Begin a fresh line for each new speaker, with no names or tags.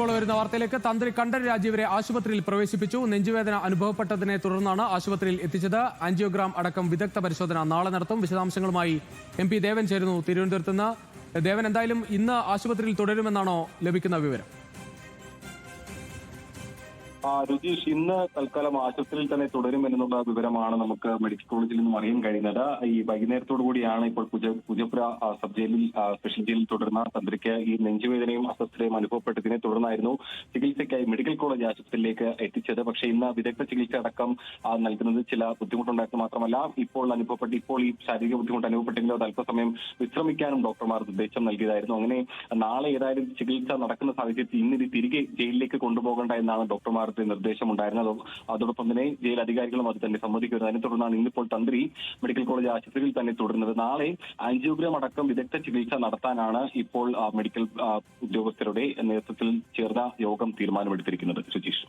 ഇപ്പോൾ വരുന്ന വാർത്തയിലേക്ക്. തന്ത്രി കണ്ഠരര് രാജീവരെ ആശുപത്രിയിൽ പ്രവേശിപ്പിച്ചു. നെഞ്ചുവേദന അനുഭവപ്പെട്ടതിനെ തുടർന്നാണ് ആശുപത്രിയിൽ എത്തിച്ചത്. ആൻജിയോഗ്രാം അടക്കം വിദഗ്ധ പരിശോധന നാളെ നടത്തും. വിശദാംശങ്ങളുമായി MP ദേവൻ ചേരുന്നു തിരുവനന്തപുരത്ത് നിന്ന്. ദേവൻ, എന്തായാലും ഇന്ന് ആശുപത്രിയിൽ തുടരുമെന്നാണോ ലഭിക്കുന്ന വിവരം?
രുചീഷ്, ഇന്ന് തൽക്കാലം ആശുപത്രിയിൽ തന്നെ തുടരുമെന്നുള്ള വിവരമാണ് നമുക്ക് മെഡിക്കൽ കോളേജിൽ നിന്നും അറിയാൻ കഴിയുന്നത്. ഈ വൈകുന്നേരത്തോടു കൂടിയാണ് ഇപ്പോൾ പൂജപ്പുര സബ് ജയിലിൽ സ്പെഷ്യൽ ജയിലിൽ തുടർന്ന തന്ത്രിക്ക് ഈ നെഞ്ചുവേദനയും അസ്വസ്ഥതയും അനുഭവപ്പെട്ടതിനെ തുടർന്നായിരുന്നു ചികിത്സയ്ക്കായി മെഡിക്കൽ കോളേജ് ആശുപത്രിയിലേക്ക് എത്തിച്ചത്. പക്ഷേ ഇന്ന് വിദഗ്ധ ചികിത്സ അടക്കം നൽകുന്നത് ചില ബുദ്ധിമുട്ടുണ്ടായിരുന്നു. മാത്രമല്ല ഇപ്പോൾ ഈ ശാരീരിക ബുദ്ധിമുട്ട് അനുഭവപ്പെട്ടെങ്കിലും അത് അല്പസമയം വിശ്രമിക്കാനും ഡോക്ടർമാർ നിർദ്ദേശം നൽകിയതായിരുന്നു. അങ്ങനെ നാളെ ഏതായാലും ചികിത്സ നടക്കുന്ന സാഹചര്യത്തിൽ ഇന്നിത് തിരികെ ജയിലിലേക്ക് കൊണ്ടുപോകേണ്ട എന്നാണ് ഡോക്ടർമാർ നിർദ്ദേശമുണ്ടായിരുന്നത്. അതോടൊപ്പം തന്നെ ജയിൽ അധികാരികളും അത് തന്നെ സമ്മതിക്കുന്നത്. അതിനെ തുടർന്നാണ് ഇന്നിപ്പോൾ തന്ത്രി മെഡിക്കൽ കോളേജ് ആശുപത്രിയിൽ തന്നെ തുടരുന്നത്. നാളെ ആൻജിയോഗ്രാം അടക്കം വിദഗ്ധ ചികിത്സ നടത്താനാണ് ഇപ്പോൾ മെഡിക്കൽ ഉദ്യോഗസ്ഥരുടെ നേതൃത്വത്തിൽ ചേർന്ന യോഗം തീരുമാനമെടുത്തിരിക്കുന്നത്. സുജീഷ്.